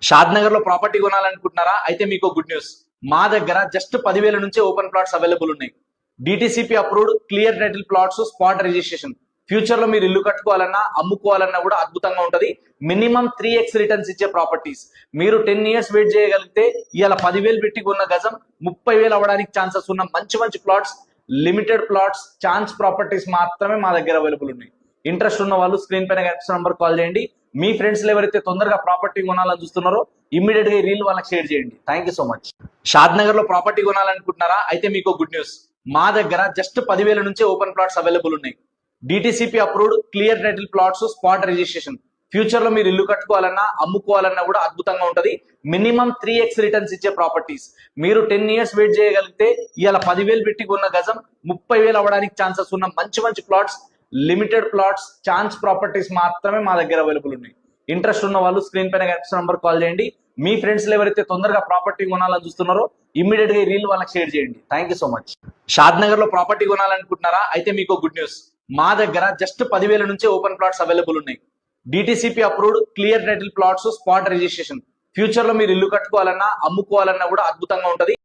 షాద్ నగర్ లో ప్రాపర్టీ కొనాలనుకుంటున్నారా? అయితే మీకు గుడ్ న్యూస్. మా దగ్గర జస్ట్ 10,000 నుంచే ఓపెన్ ప్లాట్స్ అవైలబుల్ ఉన్నాయి. DTCP approved clear title plots, spot registration. Future లో మీరు ఇల్లు కట్టుకోవాలన్నా అమ్ముకోవాలన్నా కూడా అద్భుతంగా ఉంటది. మినిమం 3x రిటర్న్స్ ఇచ్చే ప్రాపర్టీస్. మీరు 10 ఇయర్స్ వెయిట్ చేయగలిగితే ఇవాళ 10,000 పెట్టి కొన్న గజం 30,000 అవ్వడానికి ఛాన్సెస్ ఉన్న మంచి మంచి plots, limited plots, chance properties మాత్రమే మా దగ్గర అవైలబుల్ ఉన్నాయి. ఇంట్రెస్ట్ ఉన్న వాళ్ళు స్క్రీన్ పైన కనిపిస్తున్న నంబర్ కాల్ చేయండి. మీ ఫ్రెండ్స్ ఎవరైతే తొందరగా ప్రాపర్టీ కొనాలని చూస్తున్నారో ఇమ్మీడియట్ గా ఈ రీల్ వాళ్ళకి షేర్ చేయండి. Thank you so much. Shadnagar లో ప్రాపర్టీ కొనాలనుకుంటున్నారా? అయితే మీకు గుడ్ న్యూస్. మా దగ్గర జస్ట్ 10,000 నుంచే ఓపెన్ ప్లాట్స్ అవైలబుల్ ఉన్నాయి. DTCP approved clear title plots, spot registration. Future లో మీరు ఇల్లు కట్టుకోవాలన్నా అమ్ముకోవాలన్నా కూడా అద్భుతంగా ఉంటది. మినిమం 3x రిటర్న్స్ ఇచ్చే ప్రాపర్టీస్. మీరు 10 ఇయర్స్ వెయిట్ చేయగలిగితే ఇవాళ 10,000 పెట్టి కొన్న గజం 30,000 అవ్వడానికి ఛాన్సెస్ ఉన్న మంచి మంచి plots, limited plots, chance properties మాత్రమే మా దగ్గర అవైలబుల్ ఉన్నాయి. ఇంట్రెస్ట్ ఉన్న వాళ్ళు స్క్రీన్ పైన కనిపిస్తున్న నంబర్ కాల్ చేయండి. మీ ఫ్రెండ్స్ ఎవరైతే తొందరగా ప్రాపర్టీ కొనాలని చూస్తున్నారో ఇమ్మీడియట్ గా ఈ రీల్ వాళ్ళకి షేర్ చేయండి. Thank you so much. Shadnagar లో ప్రాపర్టీ కొనాలనుకుంటున్నారా? అయితే మీకు గుడ్ న్యూస్. మా దగ్గర జస్ట్ 10,000 నుంచే ఓపెన్ ప్లాట్స్ అవైలబుల్ ఉన్నాయి. DTCP approved clear title plots, spot registration. Future లో మీరు ఇల్లు కట్టుకోవాలన్నా అమ్ముకోవాలన్నా కూడా అద్భుతంగా ఉంటది.